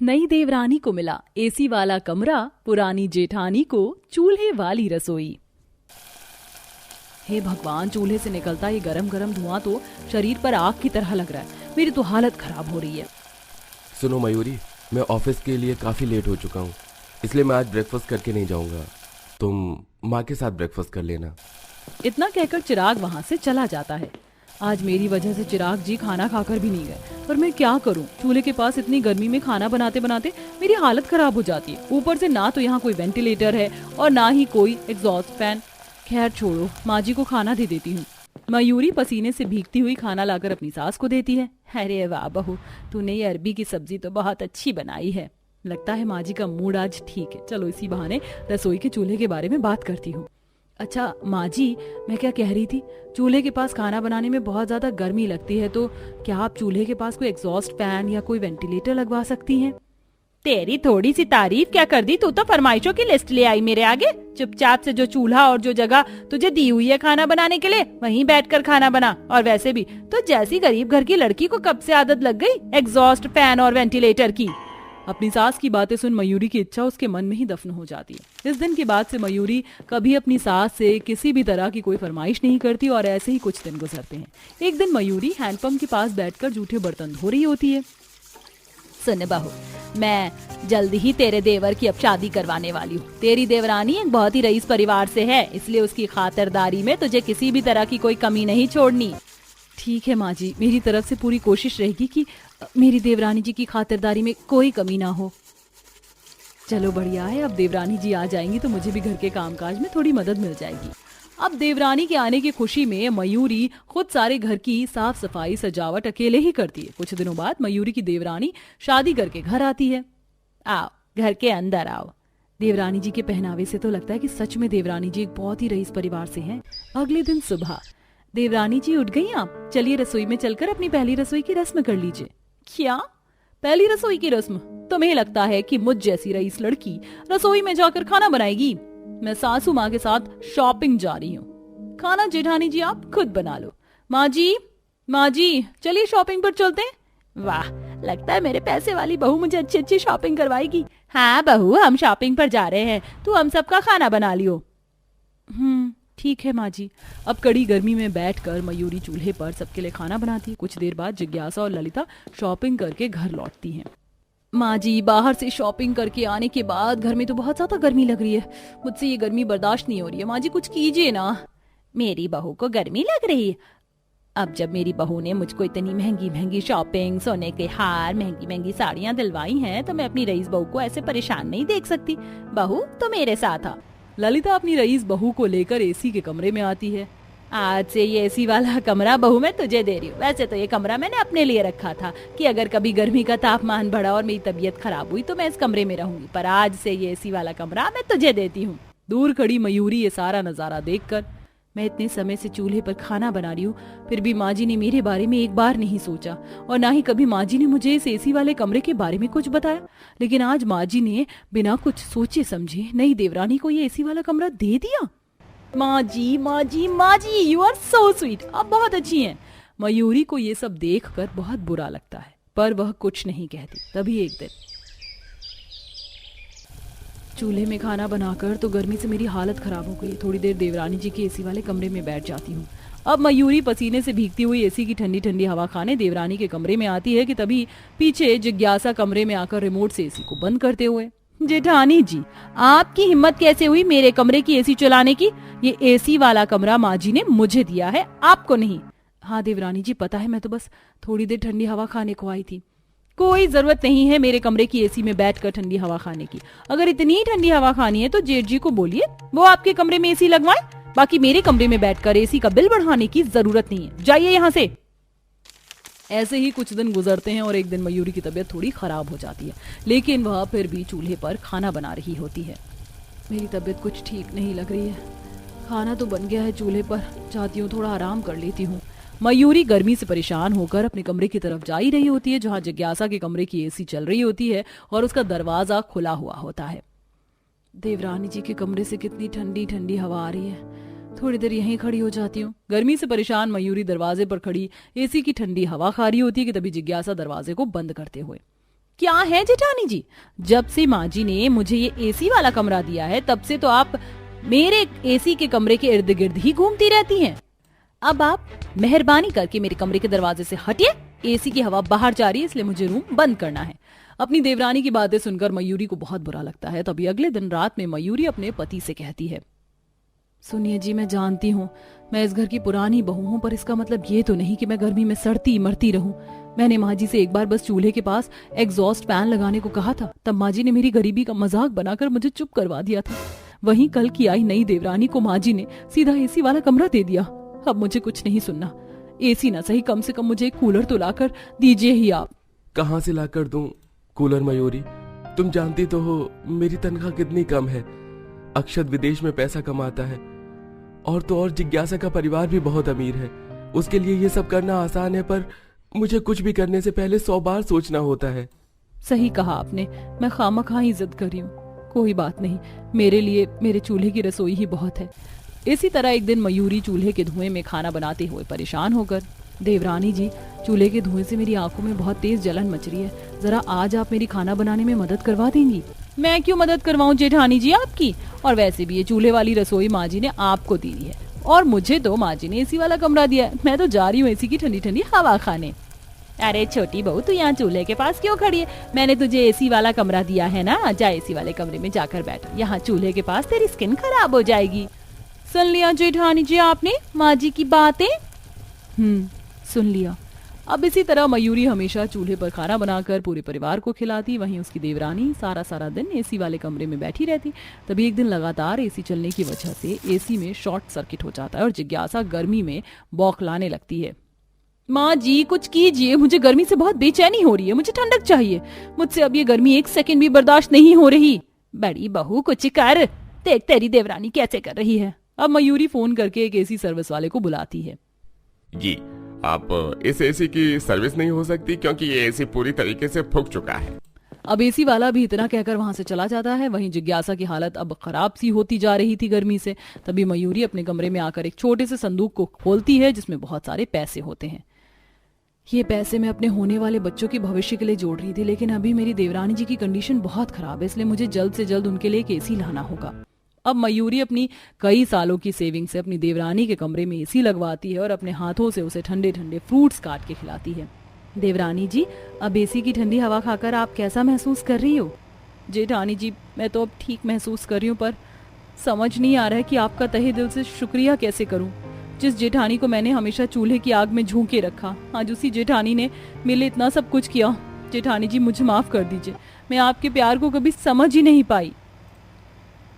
नई देवरानी को मिला एसी वाला कमरा, पुरानी जेठानी को चूल्हे वाली रसोई। हे भगवान, चूल्हे से निकलता ये गरम गरम धुआं तो शरीर पर आग की तरह लग रहा है। मेरी तो हालत खराब हो रही है। सुनो मयूरी, मैं ऑफिस के लिए काफी लेट हो चुका हूँ, इसलिए मैं आज ब्रेकफास्ट करके नहीं जाऊंगा। तुम माँ के साथ ब्रेकफास्ट कर लेना। इतना कहकर चिराग वहाँ से चला जाता है। आज मेरी वजह से चिराग जी खाना खाकर भी नहीं गए, पर मैं क्या करूं? चूल्हे के पास इतनी गर्मी में खाना बनाते बनाते मेरी हालत खराब हो जाती है। ऊपर से ना तो यहाँ कोई वेंटिलेटर है और ना ही कोई एग्जॉस्ट फैन। खैर छोड़ो, माँ जी को खाना दे देती हूँ। मयूरी पसीने से भीगती हुई खाना लाकर अपनी सास को देती है। अरे वाह बहू, तूने ये अरबी की सब्जी तो बहुत अच्छी बनाई है। लगता है माँ जी का मूड आज ठीक है। चलो इसी बहाने रसोई के चूल्हे के बारे में बात करती हूँ। अच्छा माँ जी, मैं क्या कह रही थी, चूल्हे के पास खाना बनाने में बहुत ज्यादा गर्मी लगती है, तो क्या आप चूल्हे के पास कोई एग्जॉस्ट फैन या कोई वेंटिलेटर लगवा सकती हैं? तेरी थोड़ी सी तारीफ क्या कर दी, तू तो फरमाइशों की लिस्ट ले आई मेरे आगे। चुपचाप से जो चूल्हा और जो जगह तुझे दी हुई है खाना बनाने के लिए, वहीं बैठकर खाना बना। और वैसे भी तो जैसी गरीब घर की लड़की को कब से आदत लग गई एग्जॉस्ट फैन और वेंटिलेटर की। अपनी सास की बातें सुन मयूरी की इच्छा उसके मन में ही दफन हो जाती है। इस दिन के बाद से मयूरी कभी अपनी सास से किसी भी तरह की कोई फरमाइश नहीं करती और ऐसे ही कुछ दिन गुजरते हैं। एक दिन मयूरी हैंडपंप के पास बैठकर जूठे बर्तन धो रही होती है। सुन बहू, मैं जल्दी ही तेरे देवर की अब शादी करवाने वाली हूँ। तेरी देवरानी एक बहुत ही रईस परिवार से है, इसलिए उसकी खातिरदारी में तुझे किसी भी तरह की कोई कमी नहीं छोड़नी। ठीक है माँ जी, मेरी तरफ से पूरी कोशिश रहेगी कि मेरी देवरानी जी की खातिरदारी में कोई कमी ना हो। चलो बढ़िया है, अब देवरानी जी आ जाएंगी तो मुझे भी घर के कामकाज में थोड़ी मदद मिल जाएगी। अब देवरानी के आने की खुशी में मयूरी खुद सारे घर की साफ सफाई सजावट अकेले ही करती है। कुछ दिनों बाद मयूरी की देवरानी शादी करके घर आती है। आओ, घर के अंदर आओ। देवरानी जी के पहनावे से तो लगता है कि सच में देवरानी जी एक बहुत ही रईस परिवार से हैं। अगले दिन सुबह, देवरानी जी उठ गई आप? चलिए रसोई में चलकर अपनी पहली रसोई की रस्म कर लीजिए। क्या पहली रसोई की रस्म? तुम्हें लगता है कि मुझ जैसी रईस लड़की रसोई में जाकर खाना बनाएगी? मैं सासू माँ के साथ शॉपिंग जा रही हूँ। खाना जेठानी जी आप खुद बना लो। माँ जी चलिए शॉपिंग पर चलते हैं। वाह, लगता है मेरे पैसे वाली बहू मुझे अच्छी अच्छी शॉपिंग करवाएगी। हाँ बहू, हम शॉपिंग पर जा रहे हैं, तू हम सबका खाना बना लियो। ठीक है माँ जी। अब कड़ी गर्मी में बैठकर मयूरी चूल्हे पर सबके लिए खाना बनाती है। कुछ देर बाद जिज्ञासा और ललिता शॉपिंग करके घर लौटती हैं। माँ जी, बाहर से शॉपिंग करके आने के बाद घर में तो बहुत ज्यादा गर्मी लग रही है। मुझसे ये गर्मी बर्दाश्त नहीं हो रही है। माँ जी कुछ कीजिए ना। मेरी बहू को गर्मी लग रही है? अब जब मेरी बहू ने मुझको इतनी महंगी महंगी शॉपिंग, सोने के हार, महंगी महंगी साड़ियाँ दिलवाई हैं, तो मैं अपनी रईस बहू को ऐसे परेशान नहीं देख सकती। बहू तो मेरे साथ आ। ललिता अपनी रईस बहू को लेकर एसी के कमरे में आती है। आज से ये एसी वाला कमरा बहू मैं तुझे दे रही हूँ। वैसे तो ये कमरा मैंने अपने लिए रखा था कि अगर कभी गर्मी का तापमान बढ़ा और मेरी तबीयत खराब हुई तो मैं इस कमरे में रहूंगी, पर आज से ये एसी वाला कमरा मैं तुझे देती हूँ। दूर खड़ी मयूरी ये सारा नजारा देखकर, मैं इतने समय से चूल्हे पर खाना बना रही हूँ, फिर भी माँ जी ने मेरे बारे में एक बार नहीं सोचा और ना ही कभी माँ जी ने मुझे इस एसी वाले कमरे के बारे में कुछ बताया। लेकिन आज माँ जी ने बिना कुछ सोचे समझे नई देवरानी को ये एसी वाला कमरा दे दिया। माँ जी, यू आर सो स्वीट, आप बहुत अच्छी हैं। मयूरी को ये सब देखकर बहुत बुरा लगता है, पर वह कुछ नहीं कहती। तभी एक दिन चूल्हे में खाना बनाकर तो गर्मी से मेरी हालत खराब हो गई। थोड़ी देर देवरानी जी के एसी वाले कमरे में बैठ जाती हूँ। अब मयूरी पसीने से भीगती हुई एसी की ठंडी ठंडी हवा खाने देवरानी के कमरे में आती है कि तभी पीछे जिज्ञासा कमरे में आकर रिमोट से एसी को बंद करते हुए, जेठानी जी, आपकी हिम्मत कैसे हुई मेरे कमरे की एसी चलाने की? ये एसी वाला कमरा माँ जी ने मुझे दिया है, आपको नहीं। हाँ देवरानी जी, पता है, मैं तो बस थोड़ी देर ठंडी हवा खाने को आई थी। कोई जरूरत नहीं है मेरे कमरे की एसी में बैठकर ठंडी हवा खाने की। अगर इतनी ठंडी हवा खानी है तो जेठ जी को बोलिए वो आपके कमरे में एसी लगवाए। बाकी मेरे कमरे में बैठकर एसी का बिल बढ़ाने की जरूरत नहीं है, जाइए यहाँ से। ऐसे ही कुछ दिन गुजरते हैं और एक दिन मयूरी की तबीयत थोड़ी खराब हो जाती है, लेकिन वह फिर भी चूल्हे पर खाना बना रही होती है। मेरी तबीयत कुछ ठीक नहीं लग रही है। खाना तो बन गया है चूल्हे पर, चाहती हूँ थोड़ा आराम कर लेती हूँ। मयूरी गर्मी से परेशान होकर अपने कमरे की तरफ जा ही रही होती है, जहाँ जिज्ञासा के कमरे की एसी चल रही होती है और उसका दरवाजा खुला हुआ होता है। देवरानी जी के कमरे से कितनी ठंडी ठंडी हवा आ रही है। थोड़ी देर यहीं खड़ी हो जाती हूँ। गर्मी से परेशान मयूरी दरवाजे पर खड़ी एसी की ठंडी हवा खा रही होती है कि तभी जिज्ञासा दरवाजे को बंद करते हुए, क्या है जेठानी जी, जब से माँ जी ने मुझे ये एसी वाला कमरा दिया है तब से तो आप मेरे एसी के कमरे के इर्द गिर्द ही घूमती रहती हैं। अब आप मेहरबानी करके मेरे कमरे के दरवाजे से हटिए, एसी की हवा बाहर जा रही है इसलिए मुझे रूम बंद करना है। अपनी देवरानी की बातें सुनकर मयूरी को बहुत बुरा लगता है। तभी अगले दिन रात में मयूरी अपने पति से कहती है, सुनिए जी, मैं जानती हूँ मैं इस घर की पुरानी बहू हूँ, पर इसका मतलब ये तो नहीं कि मैं गर्मी में सड़ती मरती रहूं। मैंने माँ जी से एक बार बस चूल्हे के पास एग्जॉस्ट फैन लगाने को कहा था, तब माँ जी ने मेरी गरीबी का मजाक बनाकर मुझे चुप करवा दिया था। वहीं कल की आई नई देवरानी को माँ जी ने सीधा एसी वाला कमरा दे दिया। अब मुझे कुछ नहीं सुनना, एसी ना सही कम से कम मुझे एक कूलर तो लाकर दीजिए ही आप। कहाँ से लाकर दूं कूलर मयूरी? तुम जानती तो हो मेरी तनख्वाह कितनी कम है। अक्षत विदेश में पैसा कमाता है, और तो और जिज्ञासा का परिवार भी बहुत अमीर है। उसके लिए ये सब करना आसान है, पर मुझे कुछ भी करने से पहले 100 बार सोचना होता है। सही कहा आपने, मैं खामखा ही जिद कर रही हूँ। कोई बात नहीं, मेरे लिए मेरे चूल्हे की रसोई ही बहुत है। इसी तरह एक दिन मयूरी चूल्हे के धुएं में खाना बनाते हुए परेशान होकर, देवरानी जी, चूल्हे के धुएं से मेरी आंखों में बहुत तेज जलन मच रही है, जरा आज आप मेरी खाना बनाने में मदद करवा देंगी? मैं क्यों मदद करवाऊं जेठानी जी आपकी, और वैसे भी ये चूल्हे वाली रसोई माँ जी ने आपको दी है और मुझे तो माँ जी ने एसी वाला कमरा दिया है। मैं तो जा रही हूँ एसी की ठंडी ठंडी हवा खाने। अरे छोटी बहू, तू यहाँ चूल्हे के पास क्यों खड़ी है? मैंने तुझे एसी वाला कमरा दिया है ना, जा एसी वाले कमरे में जाकर बैठ, यहाँ चूल्हे के पास तेरी स्किन खराब हो जाएगी। सुन लिया जेठानी जी आपने माँ जी की बातें? सुन लिया। अब इसी तरह मयूरी हमेशा चूल्हे पर खाना बनाकर पूरे परिवार को खिलाती, वहीं उसकी देवरानी सारा दिन एसी वाले कमरे में बैठी रहती। तभी एक दिन लगातार एसी चलने की वजह से एसी में शॉर्ट सर्किट हो जाता है और जिज्ञासा गर्मी में बौखलाने लगती है। माँ जी कुछ कीजिए, मुझे गर्मी से बहुत बेचैनी हो रही है, मुझे ठंडक चाहिए, मुझसे अब ये गर्मी एक सेकंड भी बर्दाश्त नहीं हो रही। बड़ी बहू कुछ कर, देख तेरी देवरानी कैसे कर रही है। अब मयूरी फोन करके एक एसी सर्विस वाले को बुलाती है। जी, आप इस एसी की सर्विस नहीं हो सकती क्योंकि ये एसी पूरी तरीके से फूक चुका है। अब एसी वाला भी इतना कहकर वहां से चला जाता है। वहीं जिज्ञासा की हालत अब खराब सी होती जा रही थी गर्मी से। तभी मयूरी अपने कमरे में आकर एक छोटे से संदूक को खोलती है जिसमें बहुत सारे पैसे होते हैं। ये पैसे मैं अपने होने वाले बच्चों के भविष्य के लिए जोड़ रही थी, लेकिन अभी मेरी देवरानी जी की कंडीशन बहुत खराब है, इसलिए मुझे जल्द से जल्द उनके लिए एक एसी लाना होगा। अब मयूरी अपनी कई सालों की सेविंग से अपनी देवरानी के कमरे में एसी लगवाती है और अपने हाथों से उसे ठंडे ठंडे फ्रूट्स काट के खिलाती है। देवरानी जी, अब एसी की ठंडी हवा खाकर आप कैसा महसूस कर रही हो? जेठानी जी, मैं तो अब ठीक महसूस कर रही हूँ, पर समझ नहीं आ रहा है कि आपका तहे दिल से शुक्रिया कैसे करूँ। जिस जेठानी को मैंने हमेशा चूल्हे की आग में झोंके रखा, आज उसी जेठानी ने मेरे लिए इतना सब कुछ किया। जेठानी जी मुझे माफ कर दीजिए, मैं आपके प्यार को कभी समझ ही नहीं पाई।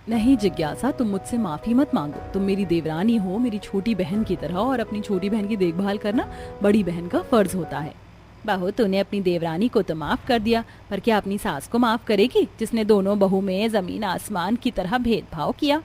नहीं जिज्ञासा, तुम मुझसे माफी मत मांगो, तुम मेरी देवरानी हो, मेरी छोटी बहन की तरह, और अपनी छोटी बहन की देखभाल करना बड़ी बहन का फर्ज होता है। बहू, तूने अपनी देवरानी को तो माफ कर दिया, पर क्या अपनी सास को माफ करेगी जिसने दोनों बहू में जमीन आसमान की तरह भेदभाव किया?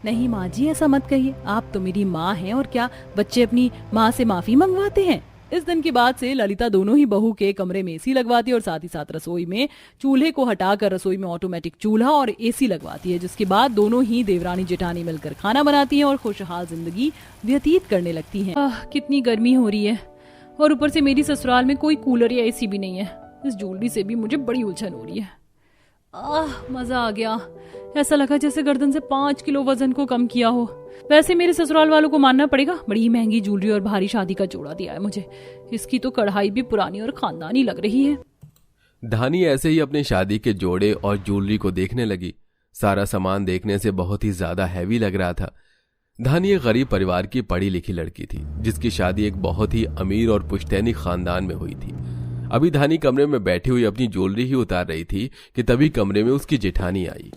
नहीं माँ जी, ऐसा मत कहिए, आप तो मेरी माँ हैं, और क्या बच्चे अपनी माँ से माफी मंगवाते हैं? इस दिन के बाद से ललिता दोनों ही बहू के कमरे में एसी लगवाती है और साथ ही साथ रसोई में चूल्हे को हटाकर रसोई में ऑटोमेटिक चूल्हा और एसी लगवाती है, जिसके बाद दोनों ही देवरानी जेठानी मिलकर खाना बनाती हैं और खुशहाल जिंदगी व्यतीत करने लगती हैं। कितनी गर्मी हो रही है, और ऊपर से मेरी ससुराल में कोई कूलर या एसी भी नहीं है। इस ज्वेलरी से भी मुझे बड़ी उलझन हो रही है। मजा आ गया, ऐसा लगा जैसे गर्दन से 5 किलो वजन को कम किया हो। वैसे मेरे ससुराल वालों को मानना पड़ेगा, बड़ी महंगी ज्वेलरी और भारी शादी का जोड़ा दिया है मुझे। इसकी तो कढ़ाई भी पुरानी और खानदानी लग रही है। धानी ऐसे ही अपने शादी के जोड़े और ज्वेलरी को देखने लगी। सारा सामान देखने से बहुत ही ज्यादा हैवी लग रहा था। धानी एक गरीब परिवार की पढ़ी लिखी लड़की थी, जिसकी शादी एक बहुत ही अमीर और पुश्तैनी खानदान में हुई थी। अभी धानी कमरे में बैठी हुई अपनी ज्वेलरी ही उतार रही थी कि तभी कमरे में उसकी जेठानी आई।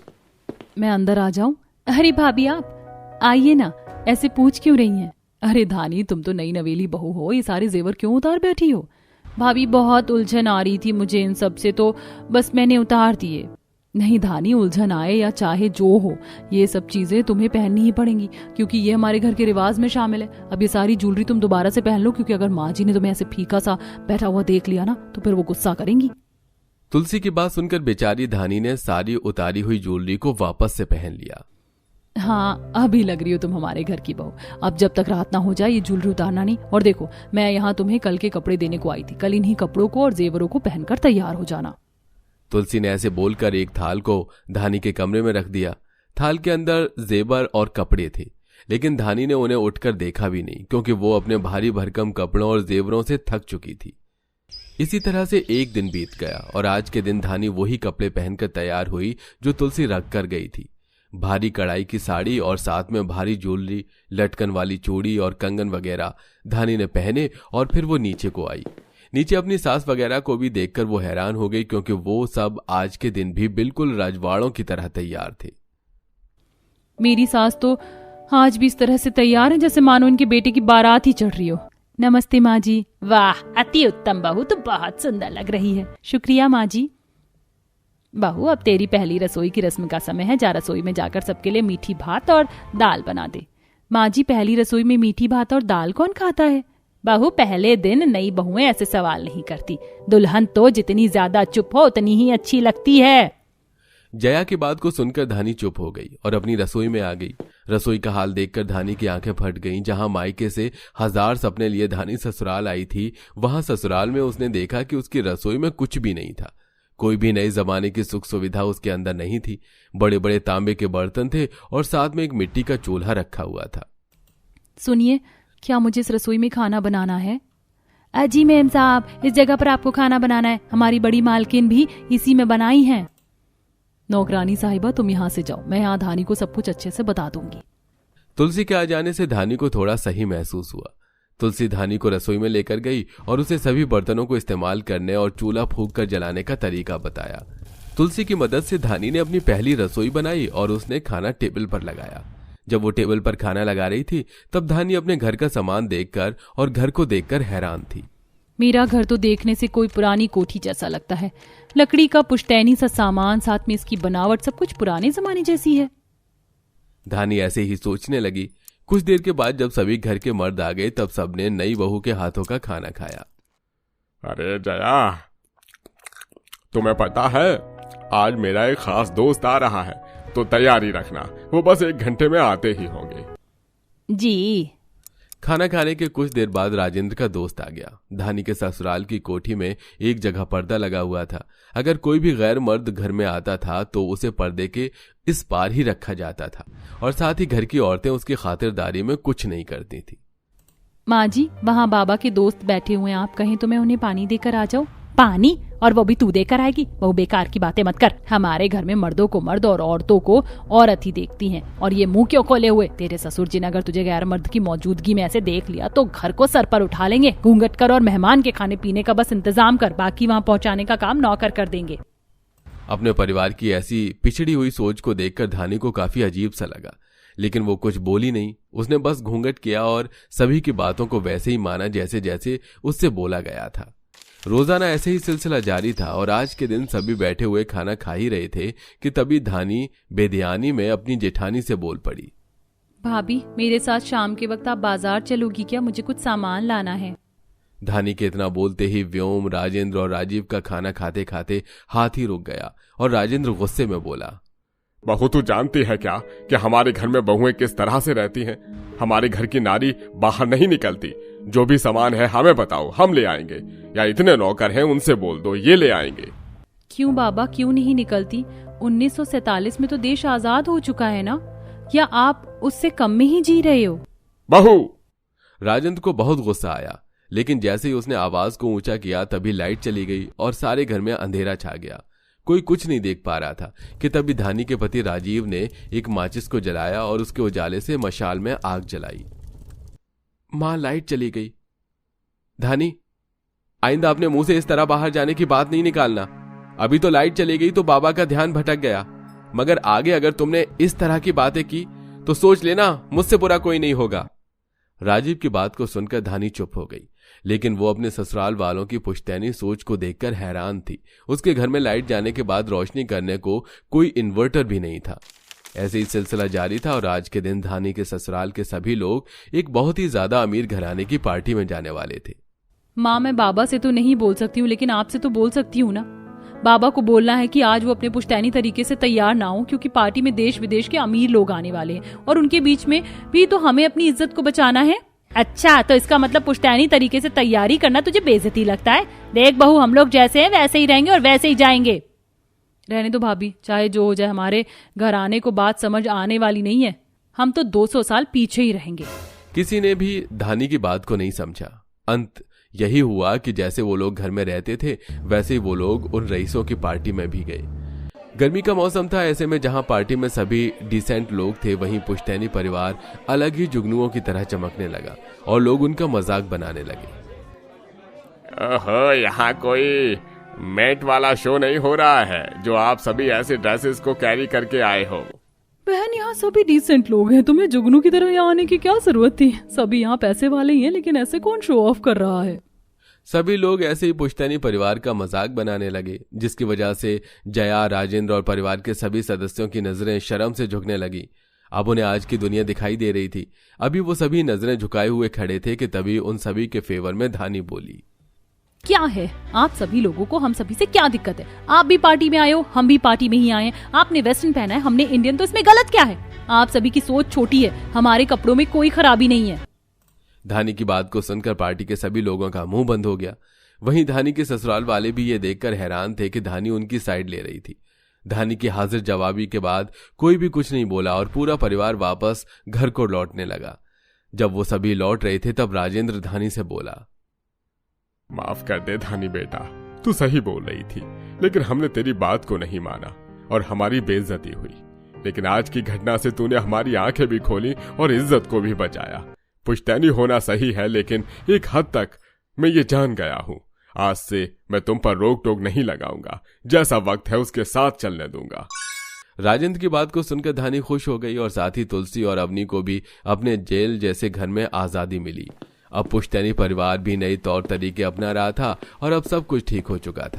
मैं अंदर आ जाऊं? अरे भाभी, आप आइए ना, ऐसे पूछ क्यों रही हैं? अरे धानी, तुम तो नई नवेली बहू हो, ये सारे जेवर क्यों उतार बैठी हो? भाभी, बहुत उलझन आ रही थी मुझे इन सब से, तो बस मैंने उतार दिए। नहीं धानी, उलझन आए या चाहे जो हो, ये सब चीजें तुम्हें पहननी ही पड़ेंगी, क्योंकि ये हमारे घर के रिवाज में शामिल है। अब ये सारी ज्वेलरी तुम दोबारा से पहन लो, क्योंकि अगर माँ जी ने तुम्हें ऐसे फीका सा बैठा हुआ देख लिया ना, तो फिर वो गुस्सा करेंगी। तुलसी की बात सुनकर बेचारी धानी ने सारी उतारी हुई ज्वेलरी को वापस से पहन लिया। हाँ, अभी लग रही हो तुम हमारे घर की बहू। अब जब तक रात ना हो जाए ये ज्वेलरी उतारना नहीं। और देखो, मैं यहाँ तुम्हें कल के कपड़े देने को आई थी, कल इन्हीं कपड़ों को और जेवरों को पहनकर तैयार हो जाना। तुलसी ने ऐसे बोलकर एक थाल को धानी के कमरे में रख दिया। थाल के अंदर जेवर और कपड़े थे, लेकिन धानी ने उन्हें उठकर देखा भी नहीं, क्योंकि वो अपने भारी भरकम कपड़ों और जेवरों से थक चुकी थी। इसी तरह से एक दिन बीत गया और आज के दिन धानी वही कपड़े पहनकर तैयार हुई जो तुलसी रख कर गई थी। भारी कढ़ाई की साड़ी और साथ में भारी ज्वेलरी, लटकन वाली चूड़ी और कंगन वगैरह धानी ने पहने और फिर वो नीचे को आई। नीचे अपनी सास वगैरह को भी देखकर वो हैरान हो गई, क्योंकि वो सब आज के दिन भी बिल्कुल राजवाड़ों की तरह तैयार थे। मेरी सास तो आज भी इस तरह से तैयार है जैसे मानो इनके बेटे की बारात ही चढ़ रही हो। नमस्ते माँ जी। वाह, अति उत्तम बहू, तो बहुत सुंदर लग रही है। शुक्रिया माँ जी। बहू, अब तेरी पहली रसोई की रस्म का समय है। जा रसोई में जाकर सबके लिए मीठी भात और दाल बना दे। माँ जी, पहली रसोई में मीठी भात और दाल कौन खाता है? बहू, पहले दिन नई बहुएं ऐसे सवाल नहीं करती। दुल्हन तो जितनी ज्यादा चुप हो उतनी ही अच्छी लगती है। जया की बात को सुनकर धानी चुप हो गई और अपनी रसोई में आ गई। रसोई का हाल देखकर धानी की आंखें फट गईं। जहां मायके से 1000 सपने लिए धानी ससुराल आई थी, वहां ससुराल में उसने देखा कि उसकी रसोई में कुछ भी नहीं था। कोई भी नए जमाने की सुख सुविधा उसके अंदर नहीं थी। बड़े बड़े तांबे के बर्तन थे और साथ में एक मिट्टी का चूल्हा रखा हुआ था। सुनिए, क्या मुझे इस रसोई में खाना बनाना है? जी मैम साहब, इस जगह पर आपको खाना बनाना है। हमारी बड़ी मालकिन भी इसी में बनाई है। नौकरानी साहिबा, तुम यहाँ से जाओ, मैं यहाँ धानी को सब कुछ अच्छे से बता दूंगी। तुलसी के आ जाने से धानी को थोड़ा सही महसूस हुआ। तुलसी धानी को रसोई में लेकर गई और उसे सभी बर्तनों को इस्तेमाल करने और चूल्हा फूंक कर जलाने का तरीका बताया। तुलसी की मदद से धानी ने अपनी पहली रसोई बनाई और उसने खाना टेबल पर लगाया। जब वो टेबल पर खाना लगा रही थी, तब धानी अपने घर का सामान देखकर और घर को देखकर हैरान थी। मेरा घर तो देखने से कोई पुरानी कोठी जैसा लगता है। लकड़ी का पुश्तैनी सा सामान, साथ में इसकी बनावट, सब कुछ पुराने जमाने जैसी है। धानी ऐसे ही सोचने लगी। कुछ देर के बाद जब सभी घर के मर्द आ गए, तब सबने नई बहू के हाथों का खाना खाया। अरे जया, तुम्हें पता है आज मेरा एक खास दोस्त आ रहा है, तो तैयारी रखना, वो बस 1 घंटे में आते ही होंगे। जी। खाना खाने के कुछ देर बाद राजेंद्र का दोस्त आ गया। धानी के ससुराल की कोठी में एक जगह पर्दा लगा हुआ था। अगर कोई भी गैर मर्द घर में आता था तो उसे पर्दे के इस पार ही रखा जाता था और साथ ही घर की औरतें उसकी खातिरदारी में कुछ नहीं करती थी। माँ जी, वहाँ बाबा के दोस्त बैठे हुए हैं, आप कहें तो मैं उन्हें पानी देकर आ जाऊँ। पानी? और वो भी तू देकर आएगी? वो बेकार की बातें मत कर। हमारे घर में मर्दों को मर्द और औरतों को औरत ही देखती हैं। और ये मुंह क्यों खोले हुए? तेरे ससुर जी ने अगर तुझे गैर मर्द की मौजूदगी में ऐसे देख लिया तो घर को सर पर उठा लेंगे। घूंघट कर और मेहमान के खाने पीने का बस इंतजाम कर, बाकी वहाँ पहुँचाने का काम नौकर कर देंगे। अपने परिवार की ऐसी पिछड़ी हुई सोच को देखकर धानी को काफी अजीब सा लगा, लेकिन वो कुछ बोली नहीं। उसने बस घूंघट किया और सभी की बातों को वैसे ही माना जैसे जैसे उससे बोला गया था। रोजाना ऐसे ही सिलसिला जारी था और आज के दिन सभी बैठे हुए खाना खा ही रहे थे कि तभी धानी बेध्यानी में अपनी जेठानी से बोल पड़ी। भाभी, मेरे साथ शाम के वक्त आप बाजार चलोगी क्या? मुझे कुछ सामान लाना है। धानी के इतना बोलते ही व्योम, राजेंद्र और राजीव का खाना खाते खाते हाथ ही रुक गया और राजेंद्र गुस्से में बोला, बहू, तू जानती है क्या कि हमारे घर में बहुएं किस तरह से रहती हैं? हमारे घर की नारी बाहर नहीं निकलती। जो भी सामान है हमें बताओ, हम ले आएंगे, या इतने नौकर हैं उनसे बोल दो ये ले आएंगे। क्यों बाबा, क्यों नहीं निकलती? 1947 में तो देश आजाद हो चुका है ना? या आप उससे कम में ही जी रहे हो? बहू! राजेंद्र को बहुत गुस्सा आया, लेकिन जैसे ही उसने आवाज को ऊंचा किया तभी लाइट चली गई और सारे घर में अंधेरा छा गया। कोई कुछ नहीं देख पा रहा था कि तभी धानी के पति राजीव ने एक माचिस को जलाया और उसके उजाले से मशाल में आग जलाई। मां, लाइट चली गई। धानी, आइंदा अपने मुंह से इस तरह बाहर जाने की बात नहीं निकालना। अभी तो लाइट चली गई तो बाबा का ध्यान भटक गया, मगर आगे अगर तुमने इस तरह की बातें की तो सोच लेना मुझसे बुरा कोई नहीं होगा। राजीव की बात को सुनकर धानी चुप हो गई, लेकिन वो अपने ससुराल वालों की पुश्तैनी सोच को देखकर हैरान थी। उसके घर में लाइट जाने के बाद रोशनी करने को कोई इन्वर्टर भी नहीं था। ऐसे ही सिलसिला जारी था और आज के दिन धानी के ससुराल के सभी लोग एक बहुत ही ज्यादा अमीर घराने की पार्टी में जाने वाले थे। माँ, मैं बाबा से तो नहीं बोल सकती हूँ, लेकिन आपसे तो बोल सकती हूँ ना। बाबा को बोलना है कि आज वो अपने पुश्तैनी तरीके से तैयार ना हो, क्योंकि पार्टी में देश विदेश के अमीर लोग आने वाले हैं और उनके बीच में भी तो हमें अपनी इज्जत को बचाना है। अच्छा, तो इसका मतलब पुश्तैनी तरीके से तैयारी करना तुझे बेइज्जती लगता है? देख बहू, हम लोग जैसे हैं वैसे ही रहेंगे और वैसे ही जाएंगे। रहने दो भाभी, चाहे जो हो जाए, हमारे घर आने को बात समझ आने वाली नहीं है। हम तो 200 साल पीछे ही रहेंगे। किसी ने भी धानी की बात को नहीं समझा। अंत यही हुआ कि जैसे वो लोग घर में रहते थे वैसे ही वो लोग उन रईसों की पार्टी में भी गए। गर्मी का मौसम था, ऐसे में जहां पार्टी में सभी डिसेंट लोग थे वहीं पुश्तैनी परिवार अलग ही जुगनुओं की तरह चमकने लगा और लोग उनका मजाक बनाने लगे। ओहो, यहाँ कोई मेट वाला शो नहीं हो रहा है जो आप सभी ऐसे ड्रेसेस को कैरी करके आए हो। बहन, यहाँ सभी डिसेंट लोग हैं, तुम्हें जुगनू की तरह यहाँ आने की क्या जरूरत थी? सभी यहाँ पैसे वाले ही हैं, लेकिन ऐसे कौन शो ऑफ कर रहा है? सभी लोग ऐसे ही पुश्तैनी परिवार का मजाक बनाने लगे, जिसकी वजह से जया, राजेंद्र और परिवार के सभी सदस्यों की नजरें शर्म से झुकने लगी। अब उन्हें आज की दुनिया दिखाई दे रही थी। अभी वो सभी नजरें झुकाए हुए खड़े थे कि तभी उन सभी के फेवर में धानी बोली, क्या है आप सभी लोगों को हम सभी से क्या दिक्कत है? आप भी पार्टी में आए हो, हम भी पार्टी में ही आए हैं। आपने वेस्टर्न पहना है, हमने इंडियन, तो इसमें गलत क्या है? आप सभी की सोच छोटी है, हमारे कपड़ों में कोई खराबी नहीं है। धानी की बात को सुनकर पार्टी के सभी लोगों का मुंह बंद हो गया। वहीं धानी के ससुराल वाले भी ये देखकर हैरान थे कि धानी उनकी साइड ले रही थी। धानी की हाजिर जवाबी के बाद कोई भी कुछ नहीं बोला और पूरा परिवार वापस घर को लौटने लगा। जब वो सभी लौट रहे थे तब राजेंद्र धानी से बोला, माफ कर दे धानी बेटा, तू सही बोल रही थी, लेकिन हमने तेरी बात को नहीं माना और हमारी बेइज्जती हुई। लेकिन आज की घटना से तूने हमारी आंखें भी खोली और इज्जत को भी बचाया। पुश्तैनी होना सही है, लेकिन एक हद तक मैं ये जान गया हूं, आज से मैं तुम पर रोक टोक नहीं लगाऊंगा। जैसा वक्त है उसके साथ चलने दूंगा। राजेंद्र की बात को सुनकर धानी खुश हो गई और साथ ही तुलसी और अवनी को भी अपने जेल जैसे घर में आजादी मिली। अब पुश्तैनी परिवार भी नए तौर तरीके अपना रहा था और अब सब कुछ ठीक हो चुका था।